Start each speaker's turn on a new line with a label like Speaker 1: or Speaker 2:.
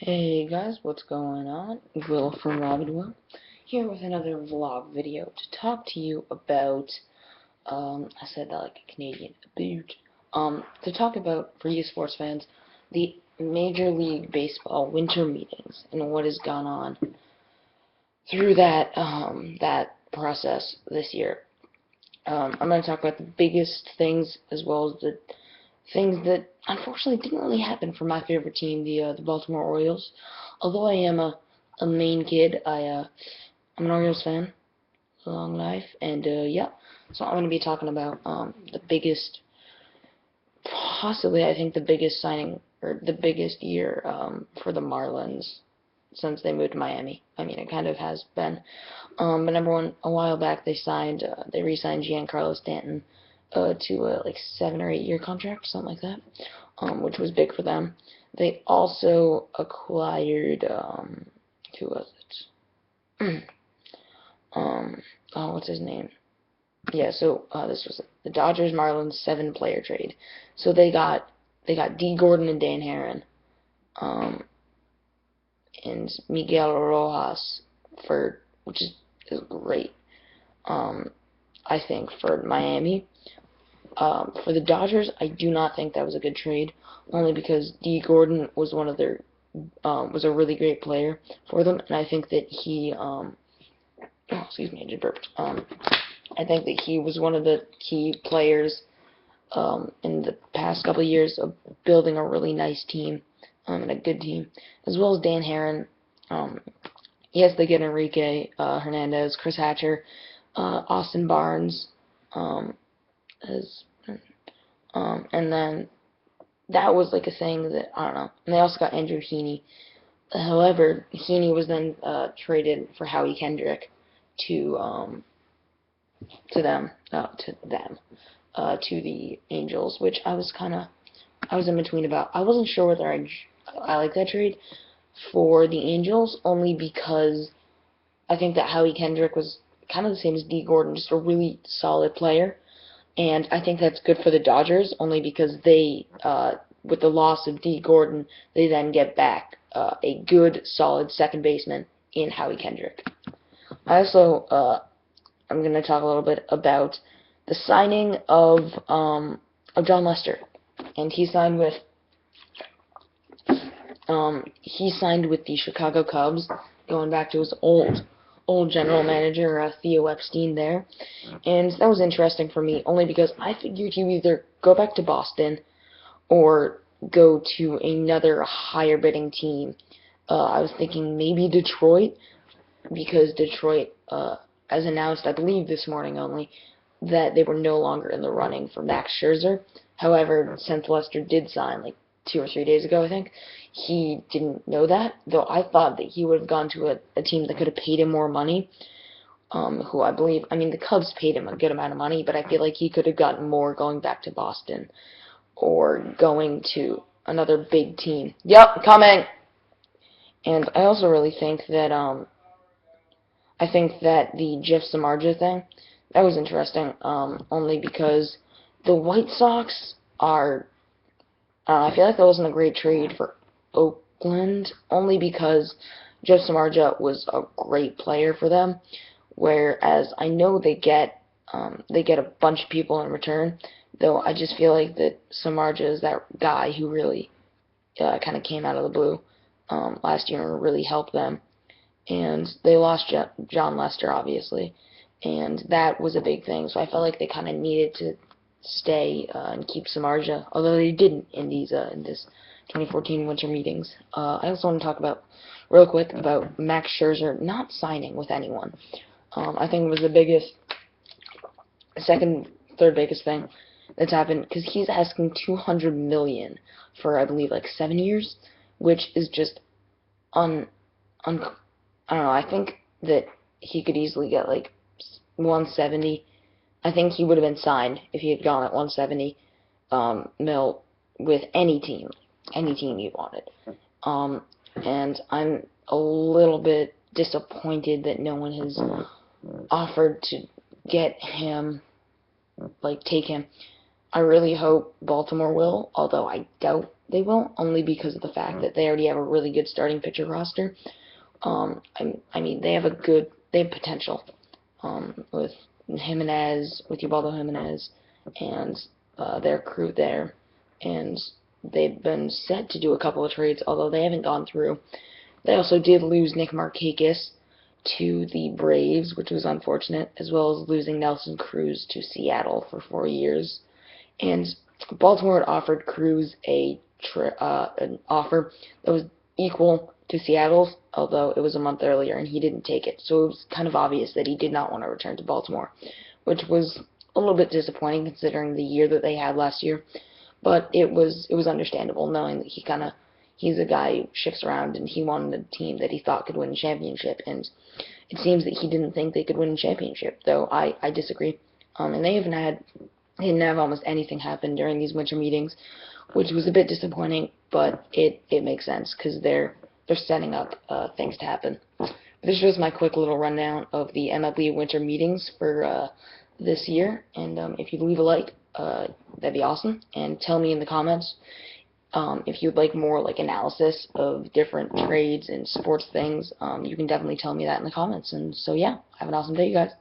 Speaker 1: Hey guys, what's going on? Will from Robinwell here with another vlog video to talk to you about, I said that like a Canadian, to talk about, for you sports fans, the Major League Baseball winter meetings and what has gone on through that process this year. I'm going to talk about the biggest things as well as the things that unfortunately didn't really happen for my favorite team, the Baltimore Orioles. Although I am a Maine kid, I'm an Orioles fan, a long life, and yeah. So I'm going to be talking about the biggest, possibly I think the biggest signing or the biggest year for the Marlins since they moved to Miami. I mean, it kind of has been. But number one, a while back they re-signed Giancarlo Stanton to a like 7 or 8 year contract, something like that, which was big for them. They also acquired who was it? Oh, what's his name? Yeah, so this was the Dodgers Marlins 7 player trade. So they got D Gordon and Dan Herron, and Miguel Rojas which is great. I think for Miami. For the Dodgers, I do not think that was a good trade, only because D Gordon was was a really great player for them, and I think that excuse me, I just burped. I think that he was one of the key players in the past couple of years of building a really nice team and a good team, as well as Dan Herron. Yes, they get Enrique Hernandez, Chris Hatcher, Austin Barnes, as and then that was like a thing that I don't know. And they also got Andrew Heaney. However, Heaney was then traded for Howie Kendrick to to the Angels, which I was in between about. I wasn't sure whether I like that trade for the Angels, only because I think that Howie Kendrick was kind of the same as D Gordon, just a really solid player. And I think that's good for the Dodgers, only because with the loss of D Gordon, they then get back a good, solid second baseman in Howie Kendrick. I also, I'm going to talk a little bit about the signing of John Lester, and he signed with the Chicago Cubs, going back to his old general manager Theo Epstein there, and that was interesting for me only because I figured he would either go back to Boston or go to another higher bidding team. I was thinking maybe Detroit, because Detroit, as announced, I believe this morning only, that they were no longer in the running for Max Scherzer. However, since Lester did sign like 2 or 3 days ago, I think, he didn't know that, though I thought that he would have gone to a team that could have paid him more money, who I believe, I mean, the Cubs paid him a good amount of money, but I feel like he could have gotten more going back to Boston or going to another big team. Yep, coming! And I also really think that, the Jeff Samardzija thing, that was interesting, only because the White Sox are, I feel like that wasn't a great trade for Oakland, only because Jeff Samardzija was a great player for them, whereas I know they get a bunch of people in return, though I just feel like that Samardzija is that guy who really kind of came out of the blue last year and really helped them. And they lost John Lester, obviously, and that was a big thing. So I felt like they kind of needed to stay and keep Samardzija, although they didn't in this 2014 winter meetings. I also want to talk about real quick about Max Scherzer not signing with anyone. I think it was the third biggest thing that's happened, because he's asking $200 million for, I believe, like 7 years, which is just I don't know. I think that he could easily get like 170. I think he would have been signed if he had gone at 170 mil with any team he wanted. And I'm a little bit disappointed that no one has offered to get him, like take him. I really hope Baltimore will, although I doubt they won't, only because of the fact that they already have a really good starting pitcher roster. I mean, they have potential. With Ubaldo Jimenez, and their crew there, and they've been set to do a couple of trades, although they haven't gone through. They also did lose Nick Markakis to the Braves, which was unfortunate, as well as losing Nelson Cruz to Seattle for 4 years. And Baltimore had offered Cruz an offer that was equal to Seattle's, although it was a month earlier, and he didn't take it. So it was kind of obvious that he did not want to return to Baltimore, which was a little bit disappointing considering the year that they had last year. But it was understandable, knowing that he's a guy who shifts around, and he wanted a team that he thought could win a championship, and it seems that he didn't think they could win a championship, though I disagree. And they didn't have almost anything happen during these winter meetings, which was a bit disappointing, but it makes sense because they're setting up things to happen. But this was my quick little rundown of the MLB winter meetings for this year, and if you leave a like, that'd be awesome, and tell me in the comments if you'd like more like analysis of different trades and sports things. You can definitely tell me that in the comments. And so yeah, have an awesome day, you guys.